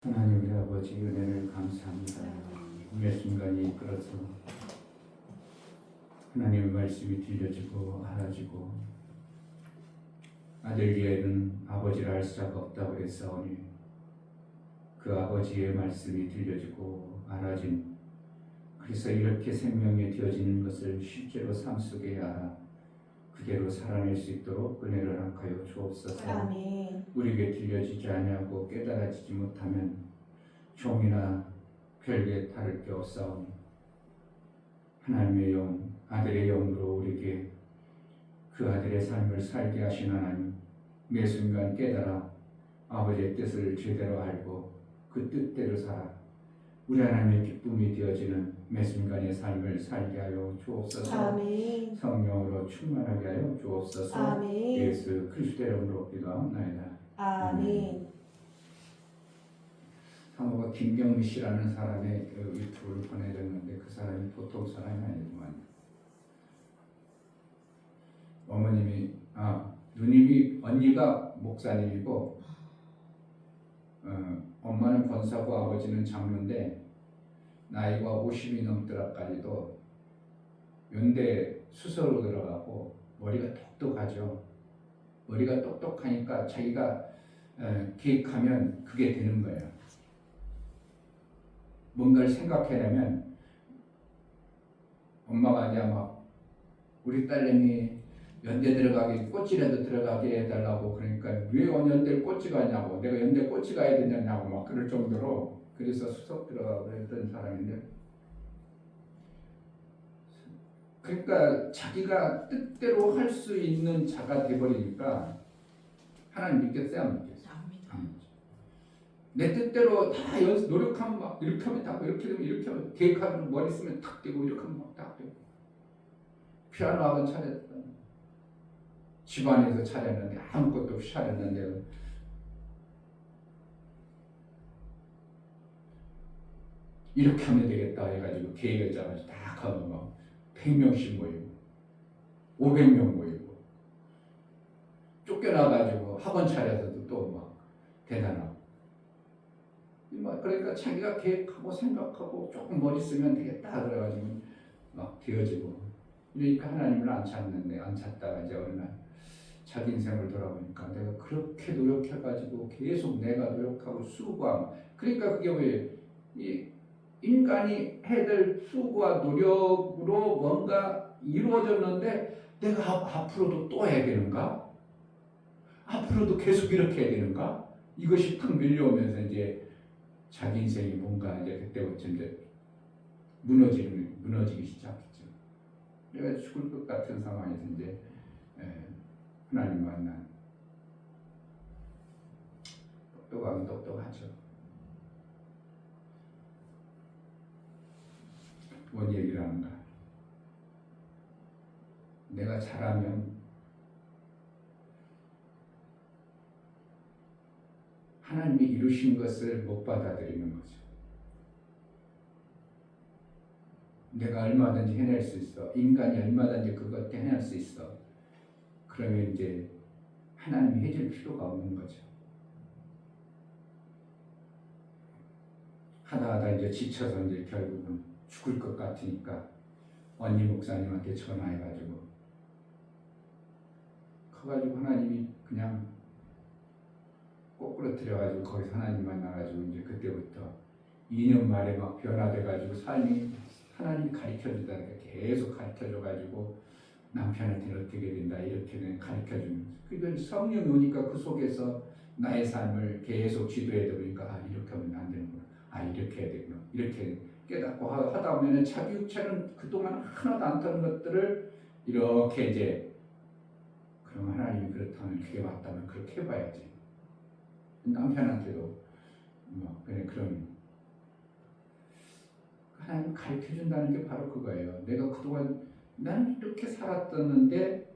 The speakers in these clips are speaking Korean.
하나님 우리 아버지 은혜를 감사합니다. 매 순간이 이끌어서 하나님의 말씀이 들려지고 알아지고 아들 위에는 아버지를 알 수가 없다고 그랬사오니 그 아버지의 말씀이 들려지고 알아진 그래서 이렇게 생명이 되어지는 것을 실제로 삶 속에 알아 그대로 살아낼 수 있도록 은혜를 허락하여 주옵소서. 아멘. 우리에게 들려지지 아니하고 깨달아지지 못하면 종이나 별개 다를 게 없사오니 하나님의 영, 아들의 영으로 우리에게 그 아들의 삶을 살게 하신 하나님, 매 순간 깨달아 아버지의 뜻을 제대로 알고 그 뜻대로 살아 우리 하나님의 기쁨이 되어지는 매 순간의 삶을 살게 하여 주옵소서. 아멘. 성령으로 충만하게 하여 주옵소서. 아멘. 예수 그리스도의 이름으로 기도하옵나이다. 아멘. 사모가 김경미 씨라는 사람의 그 유튜브를 보내줬는데 그 사람이 보통 사람이 아니구만. 어머님이 누님이 언니가 목사님이고 엄마는 권사고 아버지는 장로인데 나이가 50이 넘더라까지도 연대 수서로 들어가고 머리가 똑똑하죠. 머리가 똑똑하니까 자기가 계획하면 그게 되는 거예요. 뭔가를 생각해내면 엄마가 이제 막 우리 딸내미 연대 들어가게 꽃이라도 들어가게 해달라고 그러니까 왜 연대 꽃이 가냐고 내가 연대 꽃이 가야 되냐고 막 그럴 정도로 그래서 수석 들어가고 그랬던 사람인데 그러니까 자기가 뜻대로 할 수 있는 자가 돼버리니까 하나님 믿겠어요 안 믿겠어요? 내 뜻대로 다 노력하면 막 이렇게 하면 다 이렇게 되면 이렇게 하면 계획하면 머리 쓰면 탁 되고 이렇게 하면 막 탁 되고 피아노 학원 차렸다 집안에서 차렸는데 아무것도 없이 차렸는데 이렇게 하면 되겠다 해가지고 계획을 짜가지고 딱 하면 막 100명씩 모이고 500명 모이고 쫓겨나가지고 학원 차려서도 또 막 대단하고 그러니까 자기가 계획하고 생각하고 조금 머리 쓰면 되겠다 그래가지고 막 되어지고 그러니까 하나님을 안 찾는데 안 찾다가 이제 어느 날 자기 인생을 돌아보니까 내가 그렇게 노력해가지고 계속 내가 노력하고 수고하고 그러니까 그게 왜 이 인간이 해야 될 수고와 노력으로 뭔가 이루어졌는데 내가 앞으로도 또 해야 되는가? 앞으로도 계속 이렇게 해야 되는가? 이것이 탁 밀려오면서 이제 자기 인생이 뭔가 이제 그때부터 이제 무너지기 시작했죠. 내가 죽을 것 같은 상황에서 이제 하나님 만난 똑똑하죠. 뭔 얘기를 하는가? 내가 잘하면 하나님이 이루신 것을 못 받아들이는 거죠. 내가 얼마든지 해낼 수 있어. 인간이 얼마든지 그것 해낼 수 있어. 그러면 이제 하나님이 해줄 필요가 없는 거죠. 하다 이제 지쳐서 이제 결국은 죽을 것 같으니까 언니 목사님한테 전화해가지고 커가지고 하나님이 그냥 거꾸로 들여가지고 거기서 하나님 만나가지고 이제 그때부터 2년 만에 막 변화돼가지고 삶이 하나님이 가르쳐주다니까 계속 가르쳐줘가지고 남편한테는 어떻게 된다 이렇게 가르쳐주면서 그러니까 성령이 오니까 그 속에서 나의 삶을 계속 지도해 보니까 이렇게 하면 안 되는구나 이렇게 해야 되구나 이렇게 깨닫고 하다 보면 자기 육체는 그동안 하나도 안 터는 것들을 이렇게 이제 그럼 하나님이 그렇다면 그게 맞다면 그렇게 해봐야지 남편한테도 뭐 그런 하나님 가르쳐준다는 게 바로 그거예요. 내가 그동안 나는 이렇게 살았었는데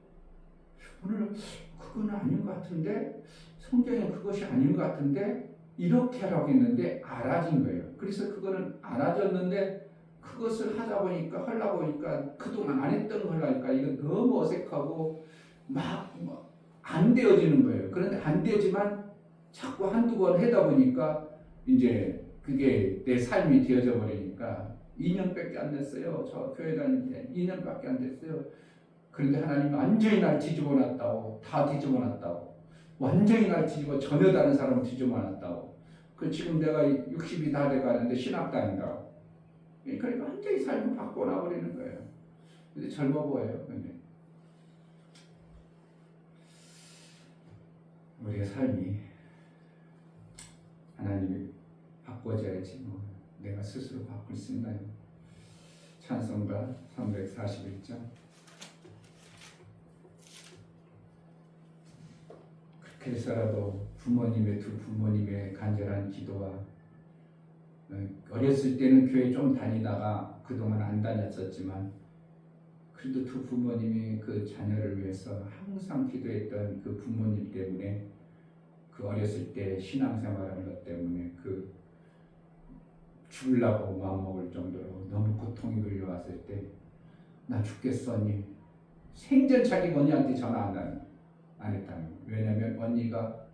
오늘 그건 아닌 것 같은데 성경에 그것이 아닌 것 같은데 이렇게 하라고 했는데 알아진 거예요. 그래서 그거는 알아졌는데 그것을 하려고 보니까 그동안 안 했던 걸 하니까 이건 너무 어색하고 막 안 되어지는 거예요. 그런데 안 되지만 자꾸 한두 번 하다 보니까 이제 그게 내 삶이 되어져 버리니까 2년밖에 안 됐어요. 저 교회 다닐 때 2년밖에 안 됐어요. 그런데 하나님이 완전히 날 뒤집어 놨다고. 다 뒤집어 놨다고. 완전히 날 뒤집어 전혀 다른 사람을 뒤집어 놨다고. 그 지금 내가 60이 다 돼가는데 신학 다닌다고. 그러니까 완전히 삶을 바꿔놔 버리는 거예요. 근데 젊어 보여요. 근데 우리의 삶이 하나님이 바꿔줘야지 뭐 내가 스스로 바꿀 수 있나요? 찬송가 341장. 그렇게 해서라도 두 부모님의 간절한 기도와 어렸을 때는 교회 좀 다니다가 그동안 안 다녔었지만 그래도 두 부모님이 그 자녀를 위해서 항상 기도했던 그 부모님 때문에 그 어렸을 때 신앙생활하는 것 때문에 그 죽으려고 마음먹을 정도로 너무 고통이 걸려왔을 때 나 죽겠어 언니. 생전 자기 언니한테 전화 안 했다는 거예요. 왜냐하면 언니가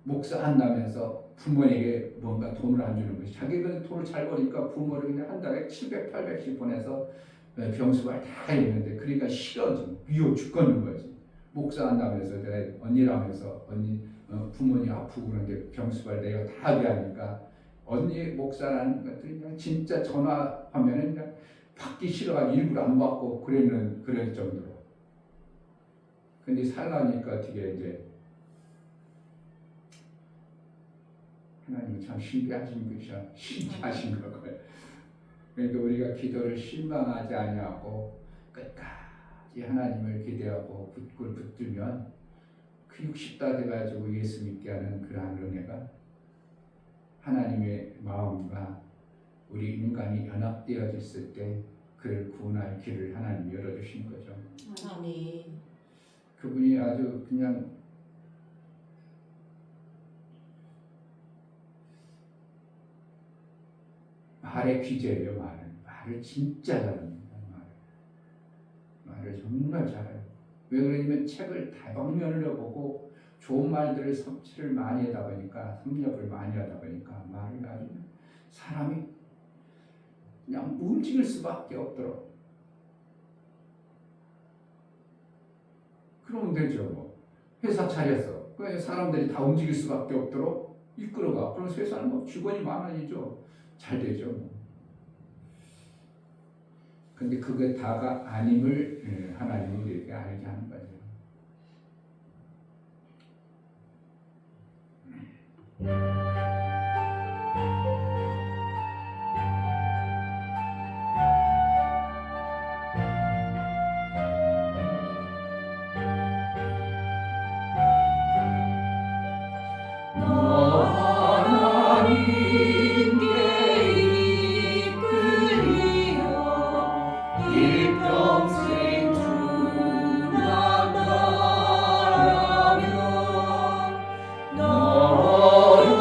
목사 한다면서 부모에게 뭔가 돈을 안 주는 거지. 자기가 돈을 잘 버니까 부모를 그냥 한 달에 700, 800씩 보내서 병수발 다 했는데 그러니까 싫어지. 미워 죽겠는 거지. 목사 한다면서 내가 언니라면서 언니 부모님 아프고 그런데 병수발 내가 다 하게 하니까 언니 목사라는 것들이 그냥 진짜 전화하면은 그냥 받기 싫어가지고 일부러 안 받고 그럴 정도로. 근데 살라니까 어떻게 이제 하나님은 참 신비하신 거고요. 그러니까 우리가 기도를 실망하지 아니하고 끝까지 하나님을 기대하고 붙들면 그 60다 돼가지고 예수 믿게 하는 그러한 은혜가 하나님의 마음과 우리 인간이 연합되어졌을 때 그를 구원할 길을 하나님이 열어주신 거죠. 아멘. 그분이 아주 그냥 말의 귀재예요. 말을 진짜 잘합니다. 말을 정말 잘해요. 왜 그러냐면 책을 다방면으로 보고 좋은 말들을 섭취를 많이 하다 보니까 섭렵을 많이 하다 보니까 말을 아주 사람이 그냥 움직일 수밖에 없도록. 그러면 되죠. 뭐 회사 차려서 그 사람들이 다 움직일 수밖에 없도록 이끌어가. 그럼 회사는 뭐 직원이 많아지죠. 잘 되죠. 근데 그게 다가 아님을 하나님이 우리에게 알게 하는 거죠. 너를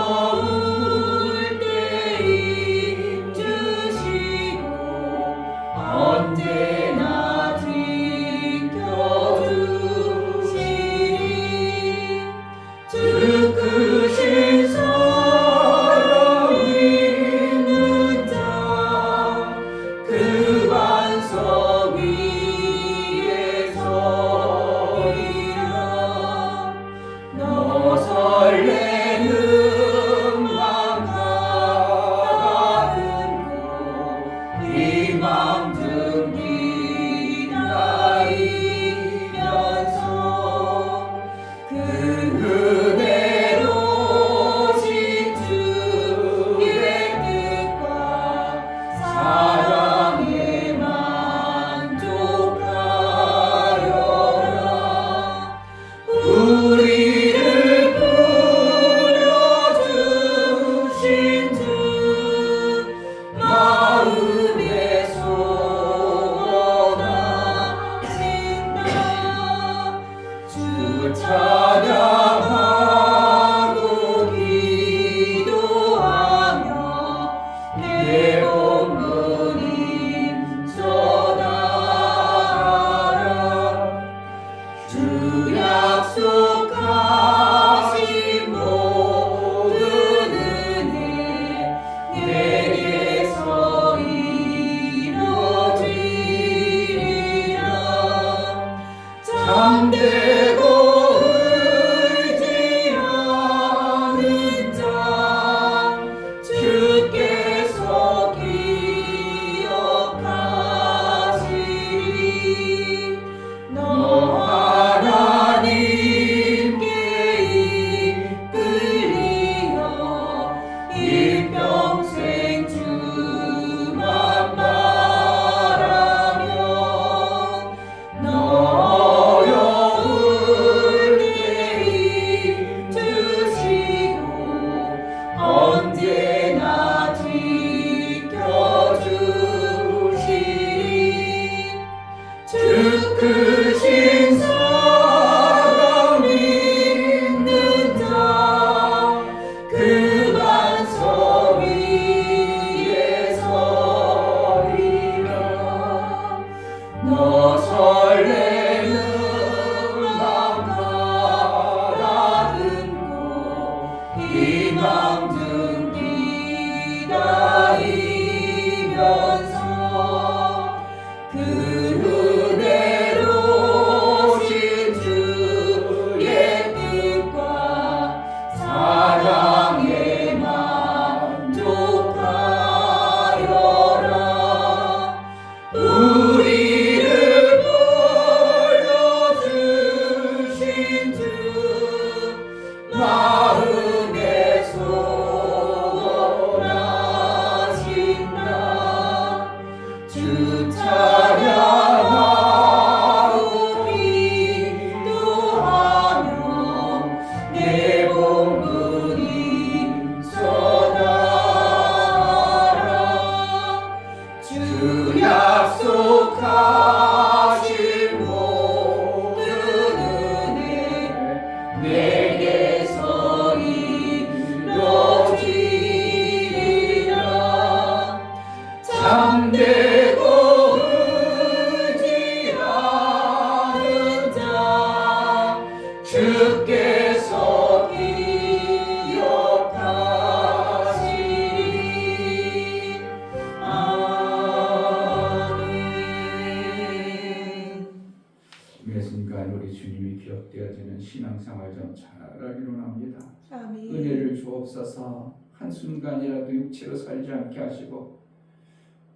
주옵소서. 한순간이라도 육체로 살지 않게 하시고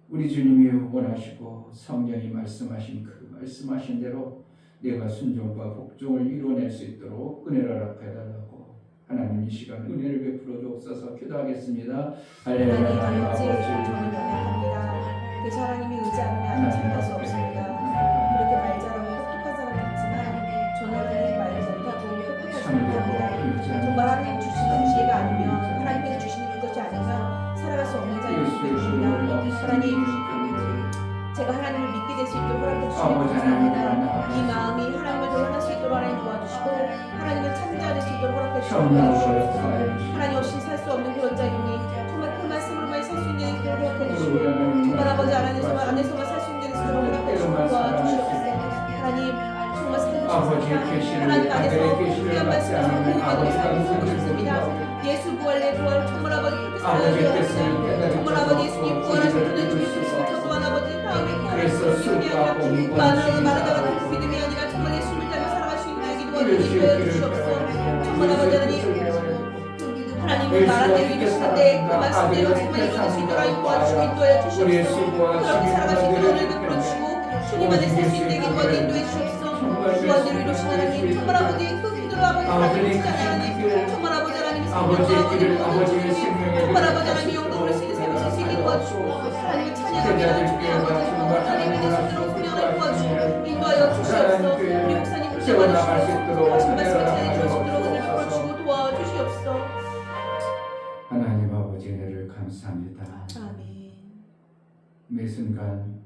우리 주님이 원하시고 성령이 말씀하신 대로 내가 순종과 복종을 이루어낼 수 있도록 은혜를 허락해달라고 하나님 이 시간 은혜를 베풀어 주옵소서. 기도하겠습니다. 할렐루야. 하나님 아버지, 의지에 저는 고백합니다. 그 하나님이 의지하면 아직 참할 수 없습니다. 그렇게 말 잘하고 똑똑한 사람 같지만 저는 하나님 말 못하고 똑똑하지 못합니다. 정말 하나님 주시는 지혜가 아니면 하나님께서 주시는 것이 아니면 살아갈 수 없는 자이기 때문입니다. 하나님, 제가 하나님을 믿게 될 수 있도록 허락해 주시니 감사합니다. 이 마음이 하나님을 더 향할 수 있도록 하나님 도와주시고 하나님을 찾는 자가 될 수 있도록 허락해 주시옵소서. 하나님 없이 살 수 없는 그런 자이니 정말 그 말씀으로만 살 수 있는 데 허락해 주시고 정말 아버지 안에서만 살 수 있는 데서 허락해 주시고 도와주시옵소서. 하나님 정말 살려주십니다. 하나님 안에서 귀한 말씀을 듣고 아버지 살고 싶습니다. 예수 부활의 부활 정말 아버지 그렇게 살려주옵소서. 정말 아버지 예수님 부활하신 그는 주님이시고 또한 아버지 다음에 부활하신 믿음이 아니라 마르다가 그 믿음이 아니라 정말 예수님을 따라 살아갈 수 있는 여기 도와주시옵소서. 정말 아버지 하나님은 말한 대로 이루시는데 그 말씀대로 정말 이루어질 수 있도록 도와주시고 인도하여 주시옵소서. 그렇게 살아갈 수 있도록 은혜를 베풀어 주시고 주님 안에 살 수 있는 인도하여 인도해 주시옵소서. 구원대로 이루신 하나님 정말 아버지 그 기도를 아버지 하나님 진짜 하나님 정말 아버지 하나님이 정말 아버지 하나님 영광을 쓰는 세상을 쓸 수 있게 도와주시고 하나님을 찬양합니다. 주님 아버지 하나님의 손으로 훈련을 도와주시고 인도하여 주시옵소서. 우리 목사님 붙잡아 주시옵소서. 하신 말씀 전해 주시도록 은혜를 베풀어 주시고 도와주시옵소서. 하나님 아버지 은혜를 감사합니다. 아멘. 매 순간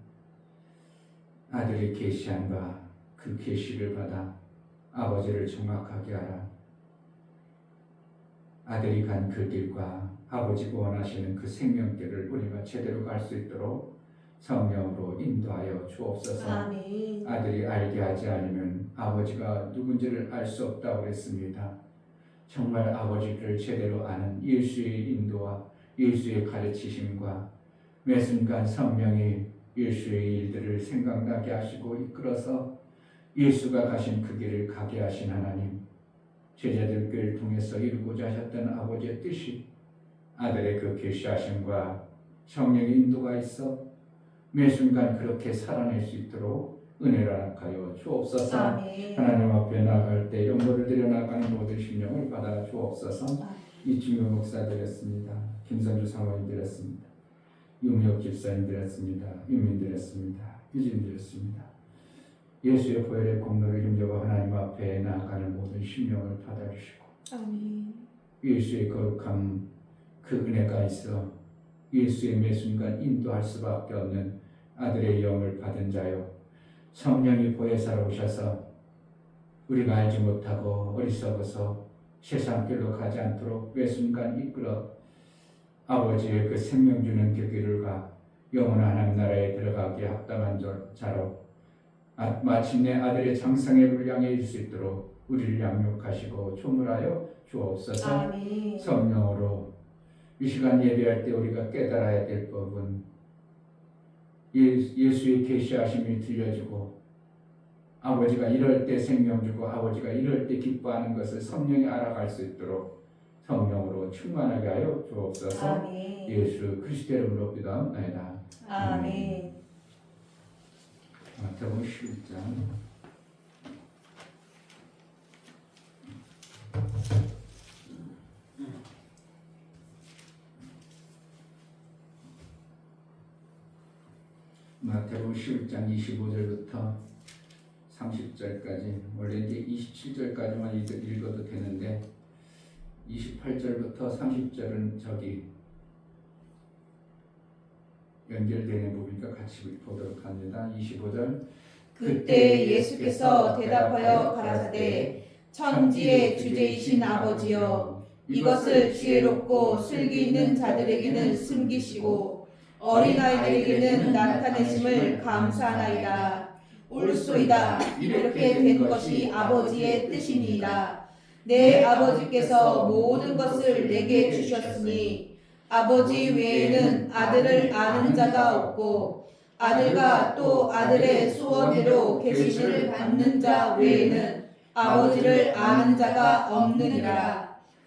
아들의 계시함과 그 계시를 받아 아버지를 정확하게 알아 아들이 간 그 길과 아버지가 원하시는 그 생명길을 우리가 제대로 갈 수 있도록 성령으로 인도하여 주옵소서. 아멘. 아들이 알게 하지 않으면 아버지가 누군지를 알 수 없다고 그랬습니다. 정말 아버지를 제대로 아는 예수의 인도와 예수의 가르치심과 매 순간 성령이 예수의 일들을 생각나게 하시고 이끌어서 예수가 가신 그 길을 가게 하신 하나님, 제자들을 통해서 이루고자 하셨던 아버지의 뜻이 아들의 그 계시하심과 성령의 인도가 있어 매 순간 그렇게 살아낼 수 있도록 은혜를 허락하여 주옵소서. 아멘. 하나님 앞에 나아갈 때 영광을 드려 나가는 모든 심령을 받아 주옵소서. 이충효 목사 드렸습니다. 김선주 사모님 드렸습니다. 유미옥 집사님 드렸습니다. 유민 드렸습니다. 유진 드렸습니다. 예수의 보혈의 공로를 힘입어 하나님 앞에 나아가는 모든 심령을 받아주시고 아멘. 예수의 거룩함 그 은혜가 있어 예수의 매 순간 인도할 수밖에 없는 아들의 영을 받은 자요 성령이 보혜사로 오셔서 우리가 알지 못하고 어리석어서 세상길로 가지 않도록 매 순간 이끌어 아버지의 그 생명 주는 그 길을 가 영원한 하나님 나라에 들어가기에 합당한 자로 마침내 아들의 장성의 불 향해 일 수 있도록 우리를 양육하시고 조물하여 주옵소서. 아멘. 성령으로 이 시간 예배할 때 우리가 깨달아야 될 법은 예수의 계시하심이 들려주고 아버지가 이럴 때 생명 주고 아버지가 이럴 때 기뻐하는 것을 성령이 알아갈 수 있도록 성령으로 충만하게 하여 주옵소서. 아멘. 예수 그리스도의 이름으로 기도합니다. 아멘. 마태복음 11장 마태복음 11장 25절부터 30절까지 원래 이제 27절까지만 읽어도 되는데 28절부터 30절은 저기 연결되는 부분이니까 같이 보도록 합니다. 25절 그때 예수께서 대답하여 가라사대 천지의 주제이신 아버지여 이것을 지혜롭고 슬기 있는 자들에게는 숨기시고 어린아이들에게는 나타내심을 감사하나이다. 옳소이다. 이렇게 된 것이 아버지의 뜻이니이다. 내 아버지께서 모든 것을 내게 주셨으니 아버지 외에는 아들을 아는 자가 없고 아들과 또 아들의 소원대로 계시를 받는 자 외에는 아버지를 아는 자가 없느니라.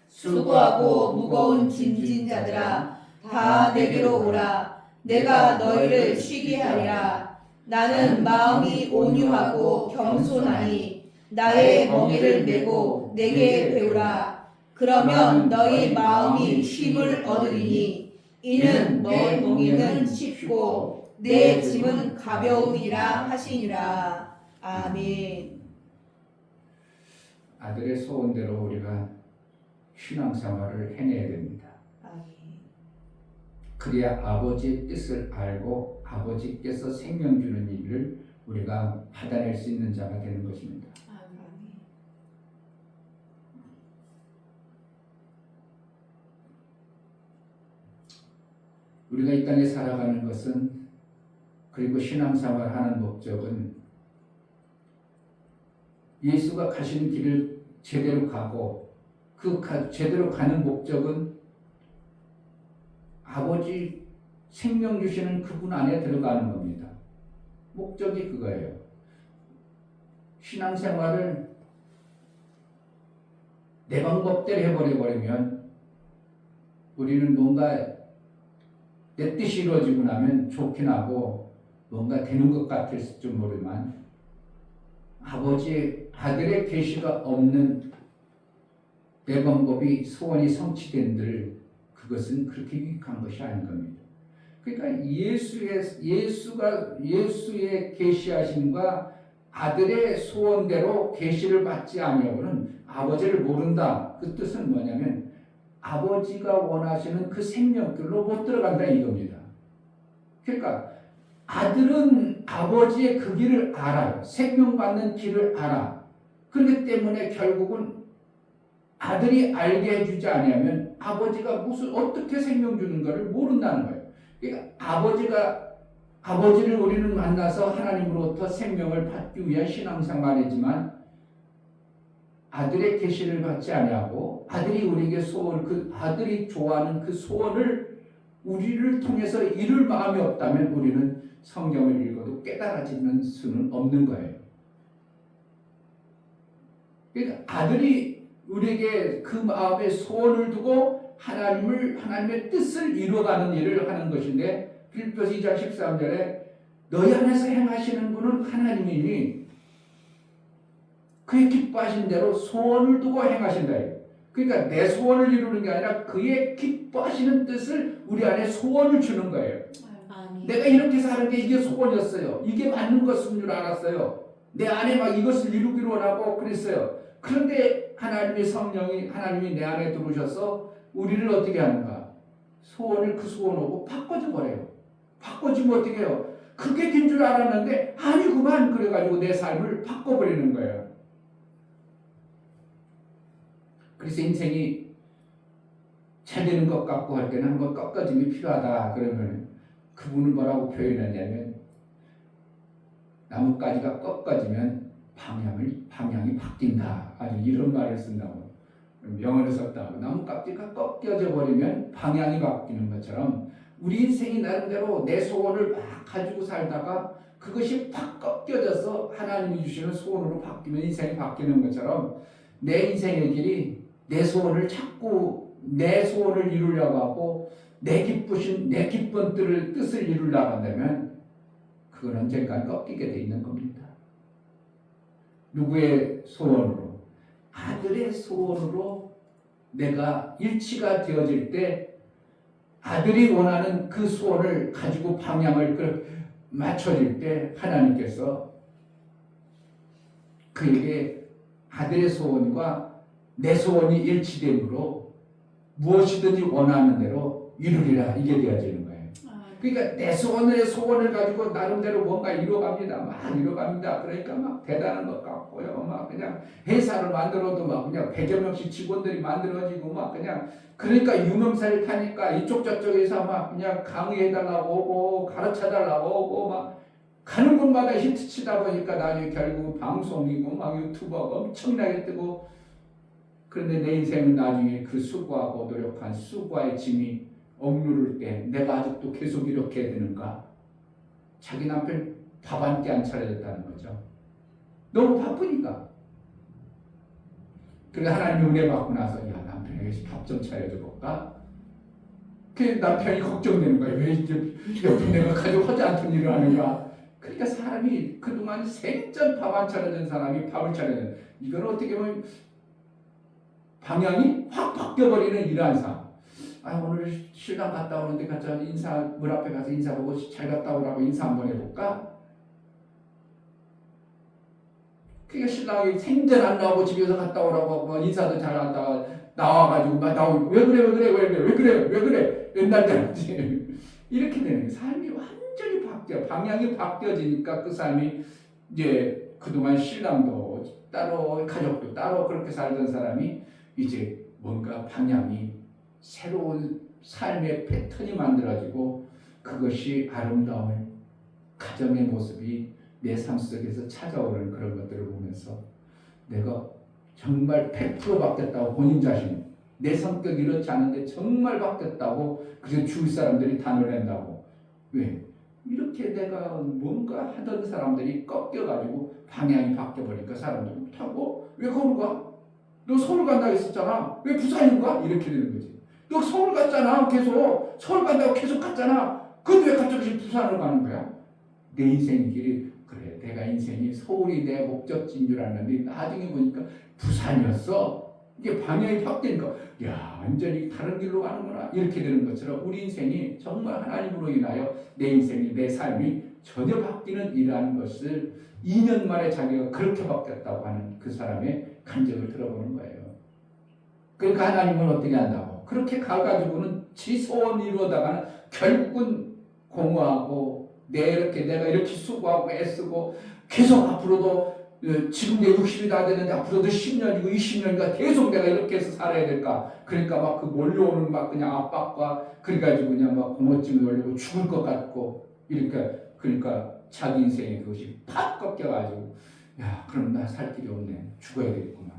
수고하고 무거운 짐진 자들아 다 내게로 오라. 내가 너희를 쉬게 하리라. 나는 마음이 온유하고 겸손하니 나의 멍에를 메고 내게 배우라. 그러면 너희 마음이 쉼을 얻으리니 이는 내 멍에는 쉽고 내 짐은 가벼움이라 하시니라. 아멘. 아들의 소원대로 우리가 신앙생활을 해내야 됩니다. 아멘. 그래야 아버지의 뜻을 알고 아버지께서 생명 주는 일을 우리가 받아낼 수 있는 자가 되는 것입니다. 아멘. 우리가 이 땅에 살아가는 것은, 그리고 신앙생활 하는 목적은 예수가 가신 길을 제대로 가고 제대로 가는 목적은 아버지 생명 주시는 그분 안에 들어가는 겁니다. 목적이 그거예요. 신앙생활을 내 방법대로 해버리면 우리는 뭔가 내 뜻이 이루어지고 나면 좋긴 하고 뭔가 되는 것 같을지 모르지만 아들의 계시가 없는 내 방법이 소원이 성취된들 그것은 그렇게 유익한 것이 아닌 겁니다. 그러니까 예수의 계시하심과 아들의 소원대로 계시를 받지 아니하고는 아버지를 모른다. 그 뜻은 뭐냐면 아버지가 원하시는 그 생명길로 못 들어간다 이겁니다. 그러니까 아들은 아버지의 그 길을 알아요. 생명받는 길을 알아. 그렇기 때문에 결국은 아들이 알게 해주지 않으면 아버지가 어떻게 생명 주는 것을 모른다는 거예요. 그러니까 아버지를 우리는 만나서 하나님으로부터 생명을 받기 위한 신앙생활이지만 아들의 계시를 받지 아니하고 아들이 우리에게 아들이 좋아하는 그 소원을 우리를 통해서 이룰 마음이 없다면 우리는 성경을 읽어도 깨달아지는 수는 없는 거예요. 그러니까 아들이 우리에게 그 마음에 소원을 두고 하나님의 뜻을 이루어가는 일을 하는 것인데, 빌립보서 2장 13절에 너희 안에서 행하시는 분은 하나님이니 그의 기뻐하신 대로 소원을 두고 행하신다. 그러니까 내 소원을 이루는 게 아니라 그의 기뻐하시는 뜻을 우리 안에 소원을 주는 거예요. 아멘. 내가 이렇게 사는 게 이게 소원이었어요. 이게 맞는 것인 줄 알았어요. 내 안에 막 이것을 이루기로 원하고 그랬어요. 그런데 하나님이 내 안에 들어오셔서 우리를 어떻게 하는가? 그 소원하고 바꿔줘 버려요. 바꿔주면 어떻게 해요? 그게 된 줄 알았는데 아니구만. 그래가지고 내 삶을 바꿔버리는 거예요. 그래서 인생이 잘 되는 것 같고 할 때는 한번 꺾어짐이 필요하다. 그러면 그분은 뭐라고 표현하냐면 나뭇가지가 꺾어지면 방향이 바뀐다. 아주 이런 말을 쓴다고. 명언을 썼다고. 나뭇가지가 꺾여져 버리면 방향이 바뀌는 것처럼 우리 인생이 나름대로 내 소원을 막 가지고 살다가 그것이 팍 꺾여져서 하나님이 주시는 소원으로 바뀌면 인생이 바뀌는 것처럼 내 인생의 길이 내 소원을 찾고 내 소원을 이루려고 하고 내 기쁜 뜻을 이루려고 한다면 그건 언젠간 꺾이게 돼 있는 겁니다. 누구의 소원으로? 아들의 소원으로 내가 일치가 되어질 때 아들이 원하는 그 소원을 가지고 방향을 맞춰질 때 하나님께서 그에게 아들의 소원과 내 소원이 일치됨으로 무엇이든지 원하는 대로 이루리라. 이게 되어지는 거예요. 그러니까 내 소원을 가지고 나름대로 뭔가 이뤄갑니다. 그러니까 막 대단한 것 같고요. 막 그냥 회사를 만들어도 막 그냥 100여 명씩 직원들이 만들어지고 막 그냥 그러니까 유명세를 타니까 이쪽 저쪽에서 막 그냥 강의해달라고 오고 가르쳐달라고 오고 막 가는 곳마다 히트치다 보니까 나중에 결국 방송이고 막 유튜버가 엄청나게 뜨고, 그런데 내 인생은 나중에 그 수고하고 노력한 수고의 짐이 억누를 때 내가 아직도 계속 이렇게 해야 되는가? 자기 남편 밥 한 끼 안 차려줬다는 거죠. 너무 바쁘니까. 그래서 하나님이 은혜 받고 나서 야 남편 그래 밥 좀 차려줘 볼까? 그 남편이 걱정되는 거야. 왜 이제 옆에 내가 가족하지 않던 일을 하는가? 그러니까 사람이 그동안 생전 밥 안 차려준 사람이 밥을 차려준, 이건 어떻게 보면 방향이 확 바뀌어버리는 이러한 삶. 아, 오늘 신랑 갔다 오는데 가자, 인사, 문 앞에 가서 인사보고 잘 갔다 오라고 인사 한번 해볼까? 그러니까 신랑이 생전 안 나오고 집에서 갔다 오라고 하고 인사도 잘 안 하다가 나와가지고 막 나오고 왜 그래 옛날처럼지 이렇게 되는 거예요. 삶이 완전히 바뀌어, 방향이 바뀌어지니까 그 삶이 이제 그동안 신랑도 따로 가족도 따로 그렇게 살던 사람이 이제 뭔가 방향이 새로운 삶의 패턴이 만들어지고 그것이 아름다운 가정의 모습이 내 삶 속에서 찾아오는 그런 것들을 보면서 내가 정말 100% 바뀌었다고 본인 자신, 내 성격이 이렇지 않은데 정말 바뀌었다고 그래서 주위 사람들이 다 놀란다고. 왜? 이렇게 내가 뭔가 하던 사람들이 꺾여가지고 방향이 바뀌어버리니까 사람들이 못하고 왜 거기 가? 너 서울 간다고 했었잖아. 왜 부산인 가? 이렇게 되는 거지. 너 서울 갔잖아. 계속 서울 간다고 계속 갔잖아. 근데 왜 갑자기 부산으로 가는 거야? 내 인생 길이 그래. 내가 인생이 서울이 내 목적지인 줄 알았는데 나중에 보니까 부산이었어. 이게 방향이 바뀌니까 야 완전히 다른 길로 가는구나 이렇게 되는 것처럼 우리 인생이 정말 하나님으로 인하여 내 인생이 내 삶이 전혀 바뀌는 일이라는 것을 2년 만에 자기가 그렇게 바뀌었다고 하는 그 사람의 간증을 들어보는 거예요. 그러니까 하나님은 어떻게 한다고? 그렇게 가가지고는 지 소원 이루어다가는 결국은 공허하고 내가 이렇게 수고하고 애쓰고 계속 앞으로도 지금 내 60이 다 되는데 앞으로도 10년이고 20년이가 계속 내가 이렇게 해서 살아야 될까? 그러니까 막 그 몰려오는 막 그냥 압박과 그래가지고 그냥 막 공허증이 올리고 죽을 것 같고 이렇게 그러니까 자기 인생에 그것이 팍 꺾여가지고 야 그럼 나 살 길이 없네 죽어야 되겠구나.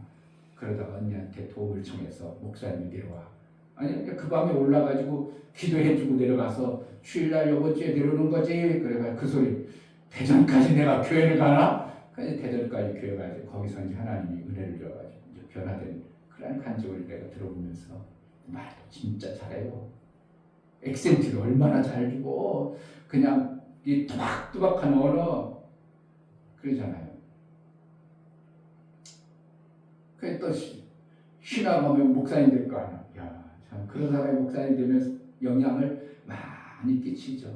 그러다가 언니한테 도움을 청해서 목사님이 내려와. 아니 그 밤에 올라가지고 기도해주고 내려가서 주일날 요번 주에 내려오는 거지. 그래가 그 소리 대전까지 내가 교회를 가나? 그래서 대전까지 교회 가야지. 거기서 이제 하나님이 은혜를 줘가지고 이제 변화된 그런 간증을 내가 들어보면서 말도 진짜 잘해요. 액센트를 얼마나 잘 주고 그냥 이 또박또박한 언어 그러잖아요. 그래 또 신학하면 목사님 될 거 아니야. 야, 참 그런 사람이 목사님 되면 영향을 많이 끼치죠.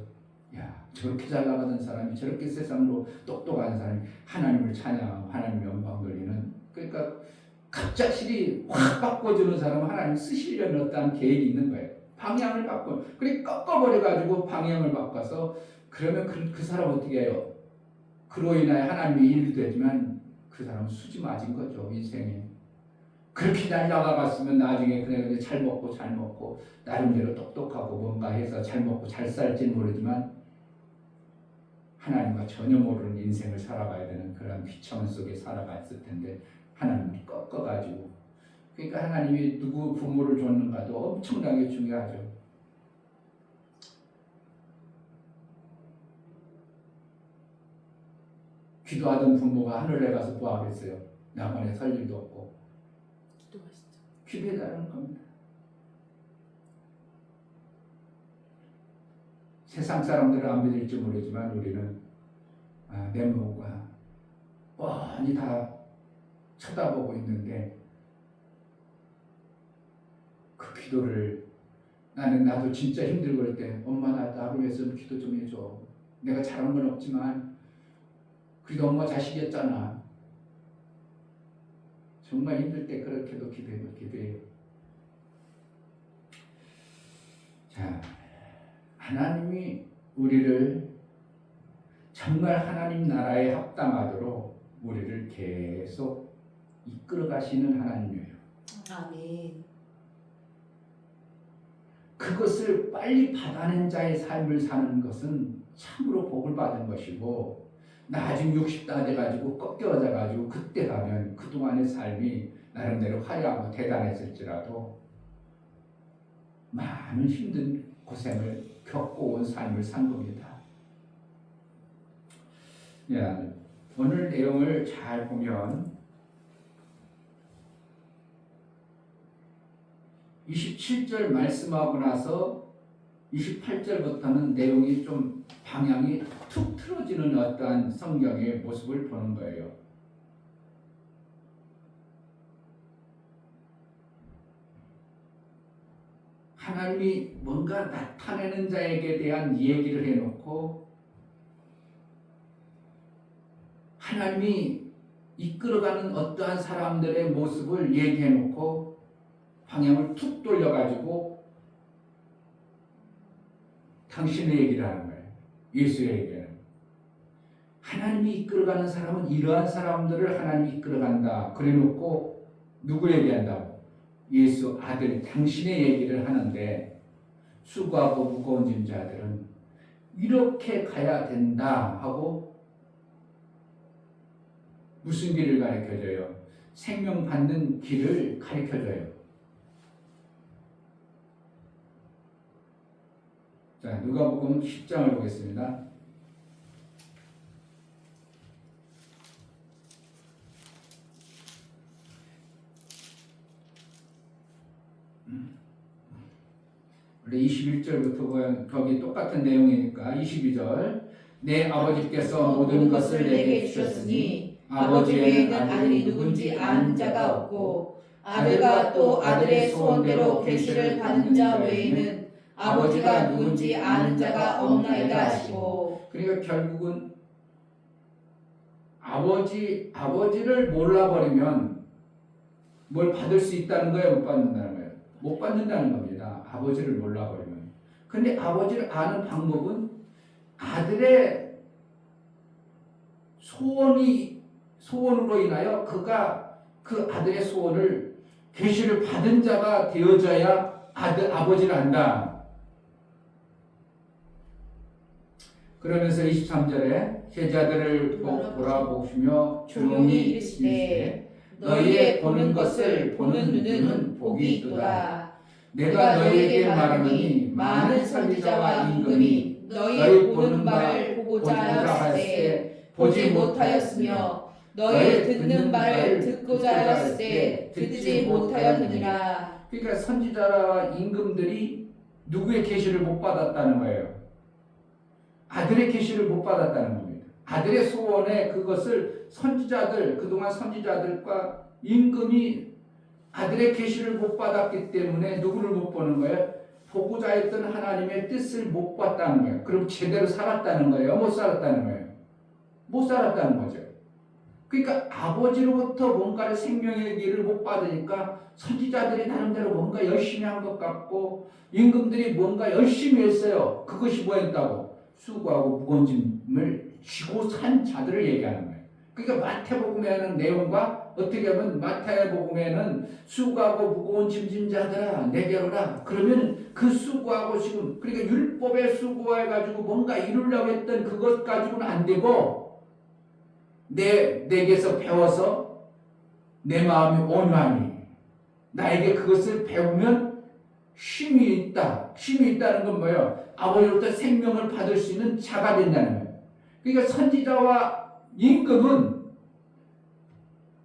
야, 저렇게 잘 나가던 사람이 저렇게 세상으로 똑똑한 사람이 하나님을 찬양하고 하나님 영광 돌리는 그러니까 갑작스레 확 바꿔주는 사람은 하나님 쓰시려는 어떠한 계획이 있는 거예요. 방향을 바꿔. 그래 꺾어버려가지고 방향을 바꿔서 그러면 그 사람 어떻게 해요? 그로 인하여 하나님의 일이 되지만 그 사람은 수지 맞은 거죠 인생에. 그렇게 잘 나가봤으면 나중에 그냥 잘 먹고 나름대로 똑똑하고 뭔가 해서 잘 먹고 잘 살지는 모르지만 하나님과 전혀 모르는 인생을 살아가야 되는 그런 비참한 속에 살아갔을 텐데 하나님이 꺾어가지고 그러니까 하나님이 누구 부모를 줬는가도 엄청나게 중요하죠. 기도하던 부모가 하늘에 가서 뭐 하겠어요? 나만에 살 일도 없고 기도하시죠. 기도해달라는 겁니다. 세상 사람들은 안 믿을지 모르지만 우리는 내 부모가 뻔히 다 쳐다보고 있는데 그 기도를 나도 진짜 힘들고 그럴 때 엄마 나로 위해서 기도 좀 해줘. 내가 잘한 건 없지만 그래도 엄마 자식이었잖아. 정말 힘들 때 그렇게도 기도해요. 자, 하나님이 우리를 정말 하나님 나라에 합당하도록 우리를 계속 이끌어 가시는 하나님이에요. 아멘. 그것을 빨리 받아낸 자의 삶을 사는 것은 참으로 복을 받은 것이고 나중에 60다 돼가지고 꺾여져가지고 그때 가면 그동안의 삶이 나름대로 화려하고 대단했을지라도 많은 힘든 고생을 겪고 온 삶을 산 겁니다. 예, 오늘 내용을 잘 보면 27절 말씀하고 나서 28절부터는 내용이 좀 방향이 툭 틀어지는 어떠한 성경의 모습을 보는 거예요. 하나님이 뭔가 나타내는 자에게 대한 얘기를 해놓고 하나님이 이끌어가는 어떠한 사람들의 모습을 얘기해놓고 방향을 툭 돌려가지고 당신의 얘기를 하는 거예요. 예수의 얘기는. 하나님이 이끌어가는 사람은 이러한 사람들을 하나님이 이끌어간다. 그래놓고 누구 얘기한다고? 예수 아들 당신의 얘기를 하는데 수고하고 무거운 짐 자들은 이렇게 가야 된다 하고 무슨 길을 가르쳐줘요? 생명 받는 길을 가르쳐줘요. 자, 누가복음 10장을 보겠습니다. 원래 21절부터 보면 거기 똑같은 내용이니까 22절 내 아버지께서 모든 것을 내게 주셨으니 아버지 외에는 아들이 누군지 아는 자가 없고 아들과 또 아들의 소원대로 계시를 받는 자 외에는 아버지가 누군지 아는 자가 없나이다 하시고 그러니까 결국은 아버지를 몰라버리면 뭘 받을 수 있다는 거예요? 못 받는다는 거예요? 못 받는다는 겁니다. 아버지를 몰라버리면. 근데 아버지를 아는 방법은 아들의 소원으로 인하여 그가 그 아들의 소원을 계시를 받은 자가 되어져야 아버지를 안다. 그러면서 23절에 제자들을 돌아보시며 조용히 이르시되 너희의 보는 것을 보는 눈은 복이 있도다. 내가 너희에게 말하노니 많은 선지자와 임금이 너희 보는 바를 보고자 하였을 때 보지 못하였으며 너희 듣는 바를 듣고자 하였을 때 듣지 못하였느니라. 그러니까 선지자와 임금들이 누구의 계시를 못 받았다는 거예요. 아들의 계시를 못 받았다는 겁니다. 아들의 소원에 그것을 그동안 선지자들과 임금이 아들의 계시를 못 받았기 때문에 누구를 못 보는 거예요? 보고자 했던 하나님의 뜻을 못 봤다는 거예요. 그럼 제대로 살았다는 거예요? 못 살았다는 거예요? 못 살았다는 거죠. 그러니까 아버지로부터 뭔가를 생명의 길을 못 받으니까 선지자들이 나름대로 뭔가 열심히 한 것 같고 임금들이 뭔가 열심히 했어요. 그것이 뭐였다고? 수고하고 무거운 짐을 쥐고 산 자들을 얘기하는 거예요. 그러니까 마태복음에는 내용과 어떻게 하면 마태복음에는 수고하고 무거운 짐진 자들아 내게로라. 그러면 그 수고하고 지금 그러니까 율법에 수고해가지고 뭔가 이루려고 했던 그것 가지고는 안 되고 내게서 배워서 내 마음이 온유하니 나에게 그것을 배우면 쉼이 있다. 쉼이 있다는 건 뭐예요? 아버지로부터 생명을 받을 수 있는 자가 된다는 거예요. 그러니까 선지자와 임금은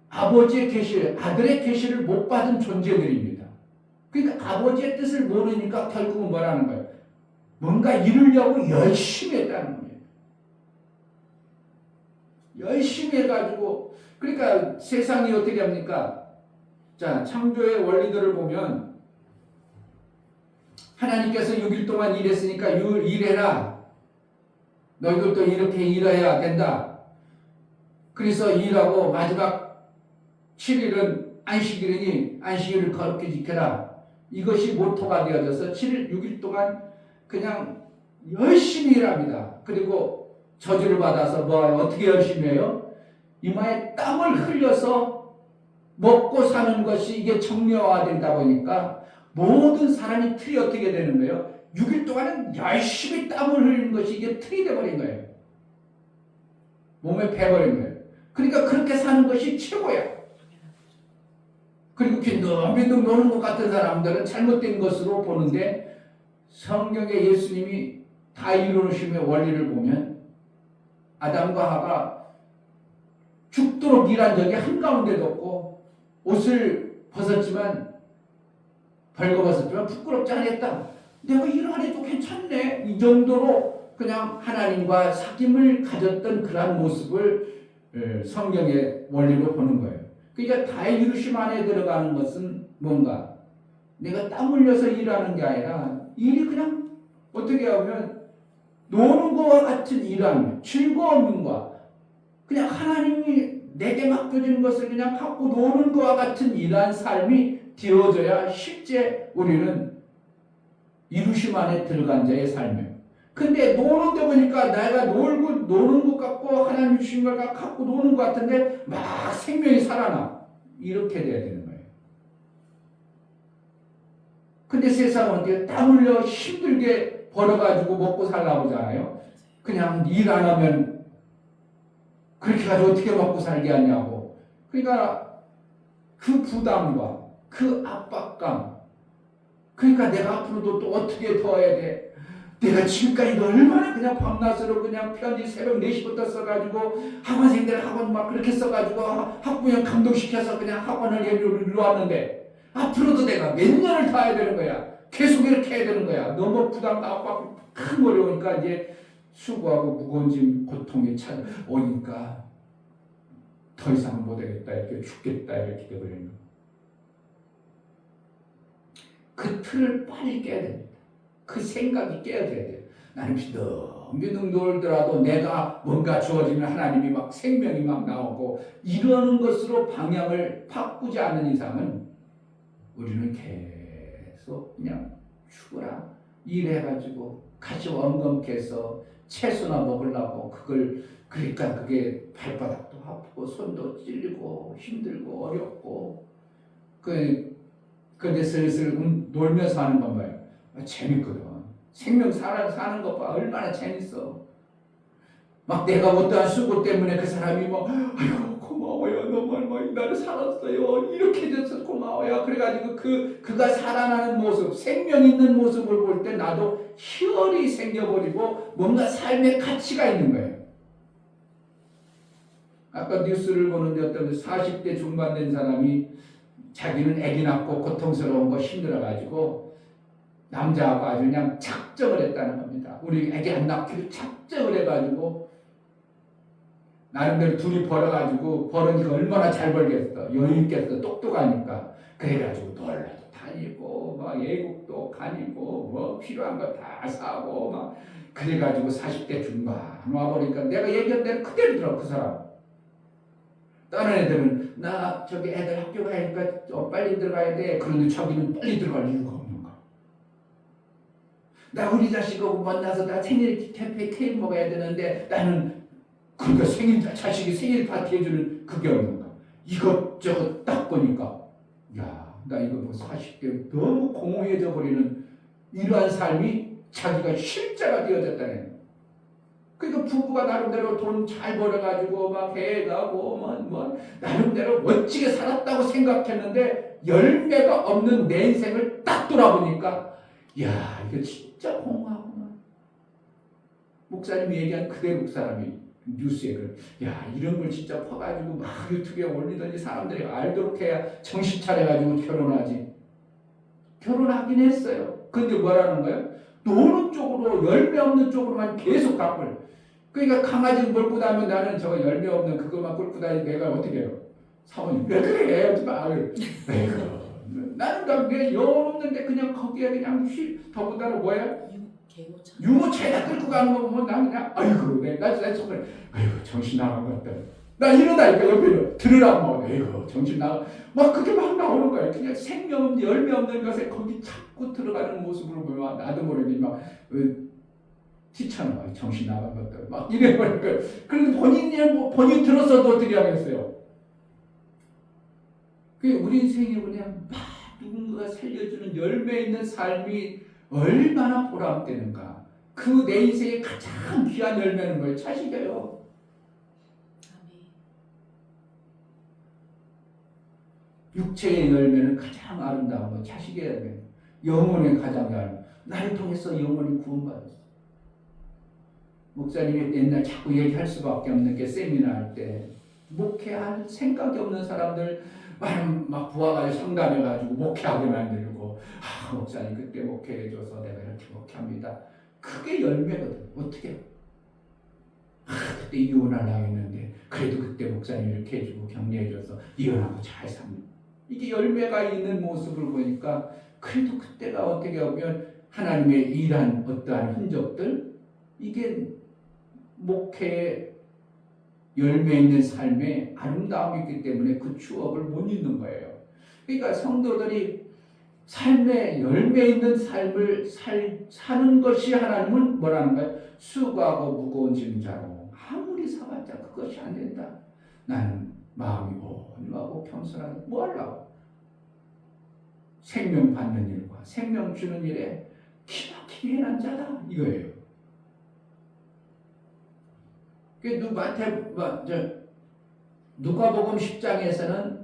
아버지의 계시, 아들의 계시를 못 받은 존재들입니다. 그러니까 아버지의 뜻을 모르니까 결국은 뭐라는 거예요? 뭔가 이루려고 열심히 했다는 거예요. 열심히 해가지고 그러니까 세상이 어떻게 합니까? 자, 창조의 원리들을 보면 하나님께서 6일 동안 일했으니까 일해라. 너희들도 이렇게 일해야 된다. 그래서 일하고 마지막 7일은 안식일이니 안식일을 거룩히 지켜라. 이것이 모토가 되어져서 6일 동안 그냥 열심히 일합니다. 그리고 저주를 받아서 어떻게 열심히 해요? 이마에 땀을 흘려서 먹고 사는 것이 이게 정량화되다 보니까 모든 사람이 틀이 어떻게 되는 거예요? 6일 동안은 열심히 땀을 흘리는 것이 이게 틀이 돼버린 거예요. 몸에 배버린 거예요. 그러니까 그렇게 사는 것이 최고야. 그리고 빈둥빈둥 노는 것 같은 사람들은 잘못된 것으로 보는데 성경에 예수님이 다 이루심의 원리를 보면 아담과 하가 죽도록 일한 적이 한가운데도 없고 옷을 벗었지만 벌거벗었지만 부끄럽지 않았다. 내가 일 안 해도 괜찮네. 이 정도로 그냥 하나님과 사귐을 가졌던 그러한 모습을 성경의 원리로 보는 거예요. 그러니까 다의 이루심 안에 들어가는 것은 뭔가 내가 땀 흘려서 일하는 게 아니라 일이 그냥 어떻게 하면 노는 것과 같은 일함, 즐거움과 그냥 하나님이 내게 맡겨진 것을 그냥 갖고 노는 것과 같은 일한 삶이 되어져야 실제 우리는 이루심 안에 들어간 자의 삶이에요. 근데 노는데 보니까 내가 노는 것 같고 하나님 주신 걸 갖고 노는 것 같은데 막 생명이 살아나. 이렇게 돼야 되는 거예요. 근데 세상은 어때요? 땀 흘려 힘들게 벌어가지고 먹고 살라고 하잖아요. 그냥 일 안 하면 그렇게 가지고 어떻게 먹고 살게 하냐고. 그러니까 그 부담과 그 압박감, 그러니까 내가 앞으로도 또 어떻게 더 해야 돼? 내가 지금까지 얼마나 그냥 밤낮으로 그냥 편지 새벽 4시부터 써가지고 학원생들 학원 막 그렇게 써가지고 학부형 감동시켜서 그냥 학원을 일로 왔는데 앞으로도 내가 몇 년을 더 해야 되는 거야. 계속 이렇게 해야 되는 거야. 너무 부담과 압박 큰 어려우니까 이제 수고하고 무거운 짐 고통이 찾아오니까 더 이상 못하겠다 이렇게 죽겠다 이렇게 돼버리는 거야. 그 틀을 빨리 깨야 됩니다. 그 생각이 깨어져야 돼요. 나는 믿음 놀더라도 내가 뭔가 주어지면 하나님이 막 생명이 막 나오고 이러는 것으로 방향을 바꾸지 않는 이상은 우리는 계속 그냥 죽어라 일해가지고 같이 원검해서 채소나 먹으려고 그걸 그러니까 그게 발바닥도 아프고 손도 찔리고 힘들고 어렵고 근데 슬슬 놀면서 하는 건 뭐예요? 재밌거든. 생명 사는 것 봐. 얼마나 재밌어. 막 내가 어떠한 수고 때문에 그 사람이 뭐 아이고 고마워요. 너무 얼마나 나를 살았어요. 이렇게 돼서 고마워요. 그래가지고 그가 살아나는 모습, 생명 있는 모습을 볼 때 나도 희열이 생겨버리고 뭔가 삶의 가치가 있는 거예요. 아까 뉴스를 보는데 어떤 40대 중반 된 사람이 자기는 아기 낳고 고통스러운 거 힘들어가지고 남자하고 아주 그냥 작정을 했다는 겁니다. 우리 아기 안 낳기로 작정을 해가지고 나름대로 둘이 벌으니까 얼마나 잘 벌겠어. 여유 있겠어. 똑똑하니까. 그래가지고 놀러도 다니고 막 외국도 다니고 뭐 필요한 거 다 사고 막 그래가지고 40대 중반 와보니까 내가 얘기한 대로 그대로 들어 그 사람. 다른 애들은 나 저기 애들 학교 가니까 빨리 들어가야 돼. 그런데 자기는 빨리 들어갈 이유가 없는 거야. 나 우리 자식하고 만나서 나 생일 케이크 먹어야 되는데 나는 그러니까 자식이 생일 파티 해주는 그게 없는 거야. 이것저것 딱 보니까 야, 나 이거 뭐 40대 너무 공허해져 버리는 이러한 삶이 자기가 실자가 되어졌다는 거야. 그러니까 부부가 나름대로 돈 잘 벌어가지고 막 해가고 뭐 나름대로 멋지게 살았다고 생각했는데 열매가 없는 내 인생을 딱 돌아보니까 야 이거 진짜 공허하구나. 목사님이 얘기한 그대로 그 사람이 뉴스에 야 이런 걸 진짜 퍼가지고 막 유튜브에 올리더니 사람들이 알도록 해야 정신 차려가지고 결혼하지. 결혼하긴 했어요. 근데 뭐라는 거예요? 노는 쪽으로 열매 없는 쪽으로만 계속 가고 그러니까 강아지 끌고 다니면 나는 저거 열매 없는 그것만 끌고 다니면 내가 어떻게 해요? 사모님 왜 그래? 하지 마. 에이구 나는 왜 영 없는데 그냥 거기에 그냥 더군다나 뭐야? 유모차에다 끌고 가는 거 보면 난 그냥 아이고 나 정말 아이고 정신 나간 것 같다. 나 이러다니까 옆에 들으라고 아이고 정신 나가 막 그게 막 나오는 거야. 그냥 생명 없는 열매 없는 것에 거기 자꾸 들어가는 모습을 보면 나도 모르게 막 티처럼 정신 나간 것들 막 이래버리니까 그런데 본인이 들었어도 어떻게 하겠어요? 그 우리 인생이 그냥 막 누군가가 살려주는 열매 있는 삶이 얼마나 보람되는가. 그 내 인생의 가장 귀한 열매는 뭐예요? 자식이에요. 육체의 열매는 가장 아름다운 거 자식의 열매. 영혼의 가장 아름다운 나를 통해서 영혼이 구원받았어. 목사님이 옛날 자꾸 얘기할 수밖에 없는 게 세미나 할 때 목회할 생각이 없는 사람들 막 부하가지고 상담해가지고 목회하게 만들고 목사님 그때 목회해줘서 내가 이렇게 목회합니다. 그게 열매거든. 어떻게 해요? 그때 이혼하려고 했는데 그래도 그때 목사님 이렇게 해주고 격려해줘서 이혼하고 잘 삽니다. 이게 열매가 있는 모습을 보니까 그래도 그때가 어떻게 보면 하나님의 일한 어떠한 흔적들, 이게 목회의 열매 있는 삶에 아름다움이 있기 때문에 그 추억을 못 잊는 거예요. 그러니까 성도들이 삶에 열매 있는 삶을 사는 것이 하나님은 뭐라는 거예요? 수고하고 무거운 짐자로 아무리 사봤자 그것이 안 된다. 나는 마음이 온유하고 겸손하게 뭐 하려고? 생명 받는 일과 생명 주는 일에 기막히게 해난 자다 이거예요. 누가복음 10장에서는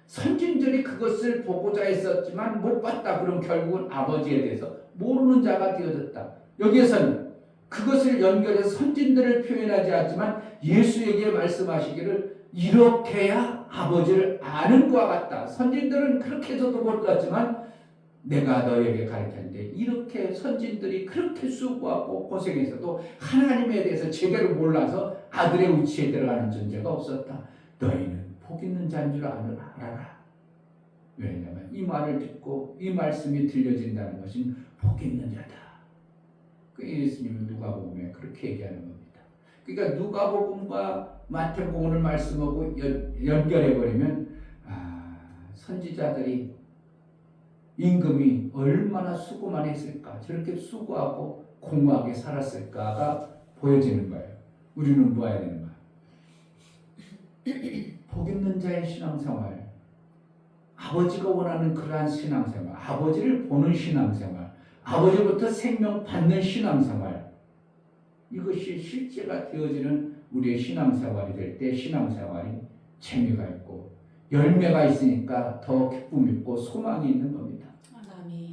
선진들이 그것을 보고자 했었지만 못 봤다. 그럼 결국은 아버지에 대해서 모르는 자가 되어졌다. 여기에서는 그것을 연결해서 선진들을 표현하지 않지만 예수에게 말씀하시기를 이렇게 해야 아버지를 아는 것과 같다. 선진들은 그렇게 해서도 몰랐지만 내가 너에게 가르쳤는데 이렇게 선진들이 그렇게 수고하고 고생해서도 하나님에 대해서 제대로 몰라서 아들의 위치에 들어가는 존재가 없었다. 너희는 복 있는 자인 줄 알아라. 왜냐하면 이 말을 듣고 이 말씀이 들려진다는 것은 복 있는 자다. 그 예수님은 누가복음에 그렇게 얘기하는 겁니다. 그러니까 누가복음과 마태복음을 말씀하고 연결해버리면 선지자들이 임금이 얼마나 수고만 했을까, 저렇게 수고하고 공허하게 살았을까가 보여지는 거예요. 우리는 뭐 해야 되는 거야? 복 있는 자의 신앙생활, 아버지가 원하는 그러한 신앙생활, 아버지를 보는 신앙생활, 아버지부터 생명 받는 신앙생활, 이것이 실제가 되어지는 우리의 신앙생활이 될 때 신앙생활이 재미가 있고 열매가 있으니까 더 기쁨이 있고 소망이 있는 겁니다.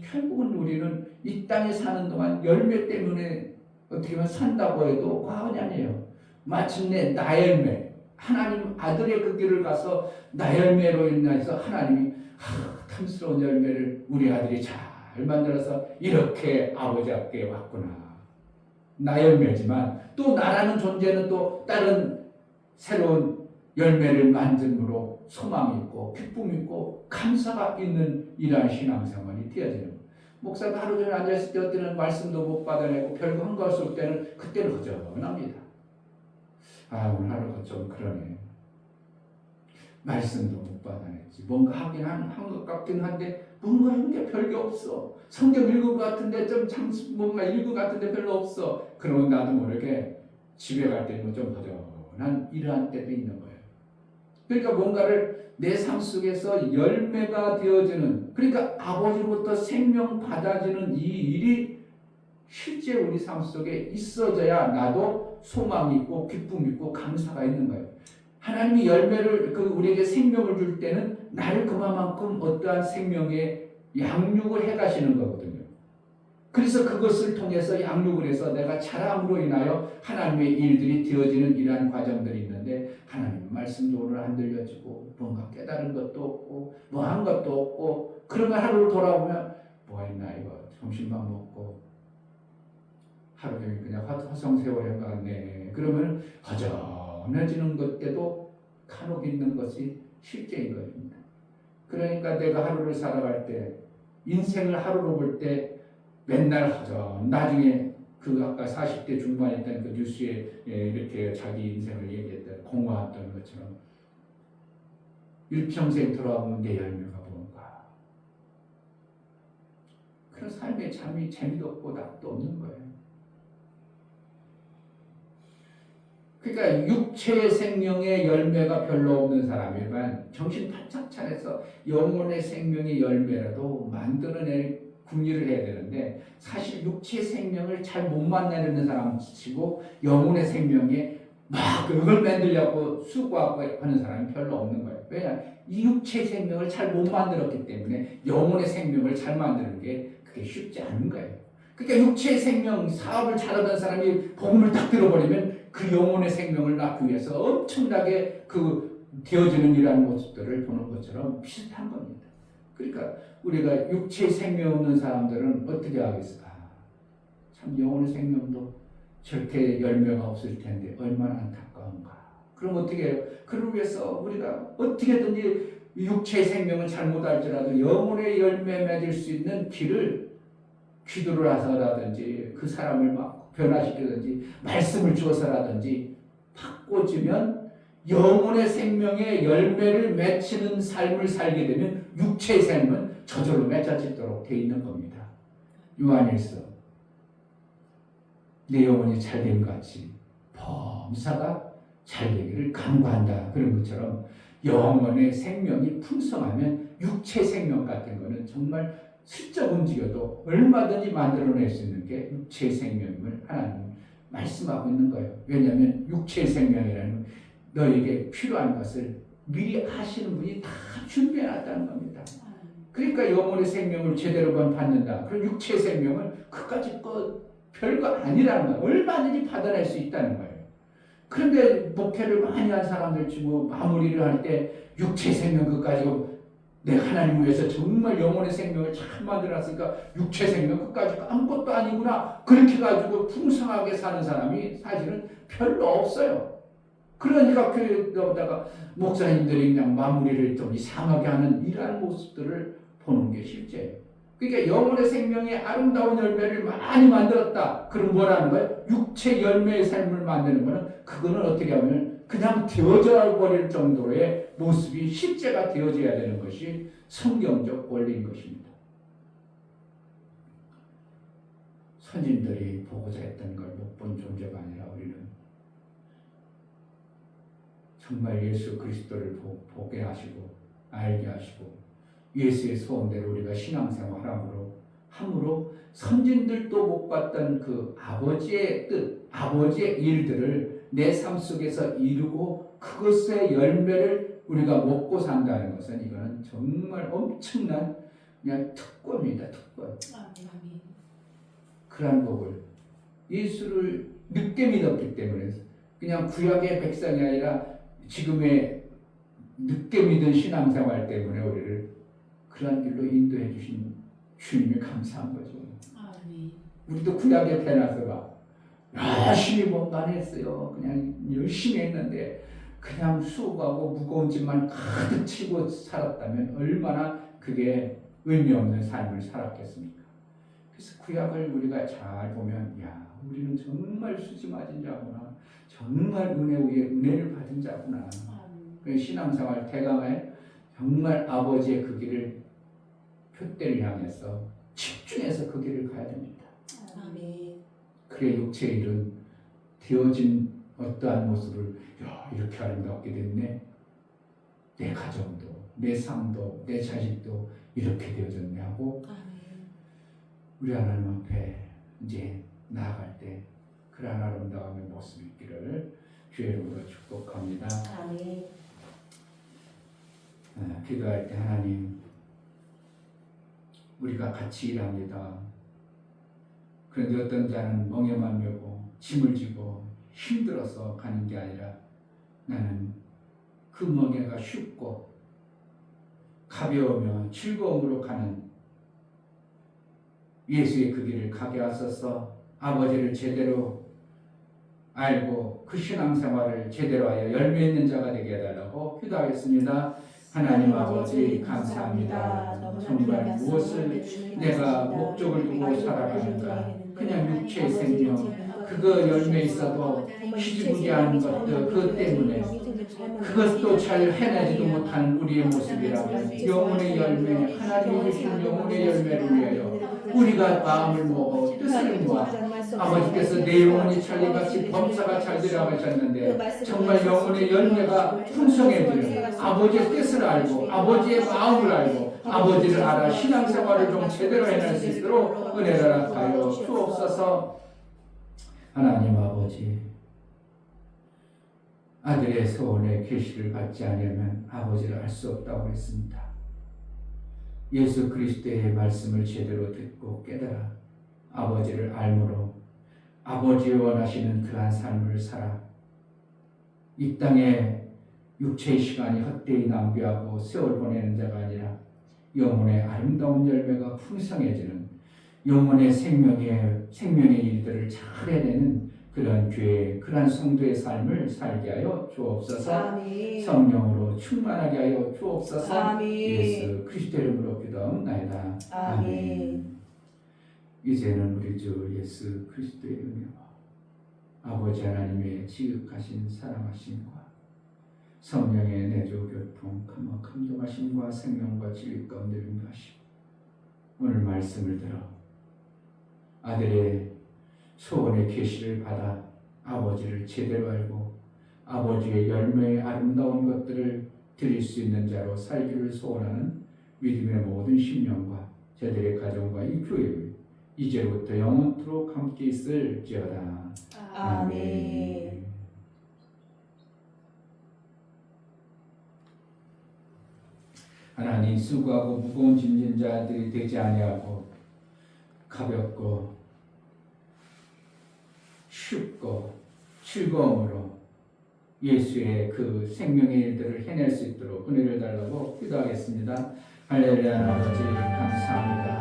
결국은 우리는 이 땅에 사는 동안 열매 때문에 어떻게 보면 산다고 해도 과언이 아니에요. 마침내 나열매, 하나님 아들의 그 길을 가서 나열매로 인해서 하나님이 탐스러운 열매를 우리 아들이 잘 만들어서 이렇게 아버지 앞에 왔구나. 나열매지만 또 나라는 존재는 또 다른 새로운 열매를 만듦으로 소망이 있고 기쁨이 있고 감사가 있는 이러한 신앙생활이 되어지는 거예요. 목사가 하루 종일 앉아있을 때 어때는 말씀도 못 받아내고 별거 한 거 없을 때는 그때는 허전합니다. 오늘 하루가 좀 그러네. 말씀도 못 받아냈지. 뭔가 하긴 한 것 같긴 한데 뭔가 하는 게 별게 없어. 성경 읽은 것 같은데 뭔가 읽은 것 같은데 별로 없어. 그러면 나도 모르게 집에 갈 때는 좀 허전한 이러한 때도 있는 거예요. 그러니까 뭔가를 내 삶 속에서 열매가 되어지는, 그러니까 아버지로부터 생명 받아지는 이 일이 실제 우리 삶 속에 있어져야 나도 소망이 있고 기쁨이 있고 감사가 있는 거예요. 하나님이 열매를 우리에게 생명을 줄 때는 나를 그만큼 어떠한 생명의 양육을 해가시는 거거든요. 그래서 그것을 통해서 양육을 해서 내가 자람으로 인하여 하나님의 일들이 되어지는 이러한 과정들이 있는데 하나님 말씀도 오늘 안 들려지고 뭔가 깨달은 것도 없고 뭐 한 것도 없고 그러면 하루를 돌아보면 뭐 했나 이거 점심만 먹고 하루 종일 그냥 화성세월에 한 것 같네. 그러면 허전해지는 것 때도 간혹 있는 것이 실제인 것입니다. 그러니까 내가 하루를 살아갈 때 인생을 하루로 볼 때 맨날 허전, 나중에 아까 40대 중반에 했던 그 뉴스에 이렇게 자기 인생을 얘기했던 공허했던 것처럼 일평생 돌아오면 내 열매가 뭔가 그런 삶의 잠이 재미도 없고 낙도 없는 거예요. 그러니까 육체의 생명의 열매가 별로 없는 사람이면 정신 바짝 차려서 영혼의 생명의 열매라도 만들어낼 궁리를 해야 되는데 사실 육체의 생명을 잘 못 만나려는 사람 치고 영혼의 생명에 막 그걸 만들려고 수고하고 하는 사람이 별로 없는 거예요. 왜냐? 이 육체의 생명을 잘 못 만들었기 때문에 영혼의 생명을 잘 만드는 게 그게 쉽지 않은 거예요. 그러니까 육체의 생명 사업을 잘하던 사람이 복음을 딱 들어버리면 그 영혼의 생명을 낳기 위해서 엄청나게 되어지는 이러한 모습들을 보는 것처럼 비슷한 겁니다. 그러니까 우리가 육체 생명 없는 사람들은 어떻게 하겠어? 참 영혼의 생명도 저렇게 열매가 없을 텐데 얼마나 안타까운가. 그럼 어떻게 해요? 그를 위해서 우리가 어떻게든지 육체의 생명을 잘못 알지라도 영혼의 열매 맺을 수 있는 길을 기도를 해서라든지 그 사람을 막 변화시키든지 말씀을 주어서라든지 바꿔주면 영혼의 생명의 열매를 맺히는 삶을 살게 되면 육체의 삶은 저절로 맺어지도록 돼 있는 겁니다. 요한일서 내 영혼이 잘된 것 같이 범사가 잘되기를 간구한다. 그런 것처럼 영혼의 생명이 풍성하면 육체 생명 같은 거는 정말 슬쩍 움직여도 얼마든지 만들어낼 수 있는 게 육체의 생명을 하나님 말씀하고 있는 거예요. 왜냐하면 육체의 생명이라는 너에게 필요한 것을 미리 아시는 분이 다 준비해놨다는 겁니다. 그러니까 영혼의 생명을 제대로만 받는다. 그럼 육체의 생명은 그까짓 거 별거 아니라는 거예요. 얼마든지 받아낼 수 있다는 거예요. 그런데 목회를 많이 한 사람들 치고 마무리를 할 때 육체 생명 그거 가지고 내 하나님을 위해서 정말 영혼의 생명을 잘 만들었으니까 육체 생명 그까짓 거 아무것도 아니구나 그렇게 가지고 풍성하게 사는 사람이 사실은 별로 없어요. 그러니까 교회에다가 목사님들이 그냥 마무리를 좀 이상하게 하는 이러한 모습들을 보는 게 실제예요. 그러니까 영혼의 생명의 아름다운 열매를 많이 만들었다. 그럼 뭐라는 거예요? 육체 열매의 삶을 만드는 거는 그거는 어떻게 하면 그냥 되어져 버릴 정도의 모습이 실제가 되어져야 되는 것이 성경적 원리인 것입니다. 선진들이 보고자 했던 걸 못 본 존재가 아니라 우리는 정말 예수 그리스도를 보게 하시고 알게 하시고 예수의 소원대로 우리가 신앙생활함으로 선진들도 못 봤던 그 아버지의 뜻, 아버지의 일들을 내 삶 속에서 이루고 그것의 열매를 우리가 먹고 산다는 것은 이거는 정말 엄청난 그냥 특권입니다. 특권. 그런 복을 예수를 늦게 믿었기 때문에 그냥 구약의 백성이 아니라 지금의 늦게 믿은 신앙생활 때문에 우리를 그런 길로 인도해 주신 주님이 감사한 거죠. 우리도 구약에 태어나서 열심히 뭔가 했어요. 그냥 열심히 했는데 그냥 수고하고 무거운 짐만 가득 치고 살았다면 얼마나 그게 의미 없는 삶을 살았겠습니까? 그래서 구약을 우리가 잘 보면 우리는 정말 수지 맞은 자구나. 정말 은혜 위에 은혜를 받은 자구나. 신앙생활 대강에 정말 아버지의 그 길을 표대를 향해서 집중해서 그 길을 가야 됩니다. 그래 육체의 일은 되어진 어떠한 모습을 이렇게 아름답게 됐네. 내 가정도 내 삶도 내 자식도 이렇게 되어졌네 하고 우리 하나님 앞에 이제 나아갈 때 그런 아름다움의 모습이 있기를 주의 이름으로 축복합니다. 기도할 때 하나님 우리가 같이 일합니다. 그런데 어떤 자는 멍에만 메고 짐을 지고 힘들어서 가는 게 아니라 나는 그 멍에가 쉽고 가벼우며 즐거움으로 가는 예수의 그 길을 가게 하소서. 아버지를 제대로 알고 그 신앙생활을 제대로 하여 열매 있는 자가 되게 해달라고 기도하겠습니다. 하나님 아버지 감사합니다. 정말 무엇을 내가 목적을 두고 살아가는가. 그냥 육체의 생명 그거 열매 있어도 희지부지한 것들 그것 때문에 그것도 잘 해내지도 못하는 우리의 모습이라면 영혼의 열매 하나님이 주신 영혼의 열매를 위하여 우리가 마음을 먹어 뜻을 모아 아버지께서 내 영혼이 찰리같이 범사가 잘 들어가셨는데 정말 영혼의 열매가 풍성해지는 아버지의 뜻을 알고 아버지의 마음을 알고 아버지를 알아 신앙생활을 좀 제대로 해낼 수 있도록 은혜를 허락하여 주옵소서. 하나님 아버지 아들의 소원의 계시를 받지 않으면 아버지를 알 수 없다고 했습니다. 예수 그리스도의 말씀을 제대로 듣고 깨달아 아버지를 알므로 아버지의 원하시는 그러한 삶을 살아 이 땅에 육체의 시간이 헛되이 낭비하고 세월 보내는 자가 아니라 영혼의 아름다운 열매가 풍성해지는 영혼의 생명의 일들을 잘 해내는 그런 교회, 그런 성도의 삶을 살게 하여 주옵소서. 아멘. 성령으로 충만하게 하여 주옵소서. 아멘. 예수 그리스도의 이름으로 기도하옵나이다. 아멘. 이제는 우리 주 예수 그리스도의 은혜와 아버지 하나님의 지극하신 사랑하심과 성령의 내조 교통 감동하심과 생명과 진리 가운데 인도하시고 오늘 말씀을 들어 아들의 소원의 계시를 받아 아버지를 제대로 알고 아버지의 열매의 아름다운 것들을 드릴 수 있는 자로 살기를 소원하는 믿음의 모든 심령과 저들의 가정과 이 교회의 이제부터 영원토록 함께 있을지어다. 아멘. 하나님, 수고하고 무거운 짐진 자들이 되지 아니하고 가볍고 쉽고 즐거움으로 예수의 그 생명의 일들을 해낼 수 있도록 은혜를 달라고 기도하겠습니다. 할렐루야. 아버지 감사합니다.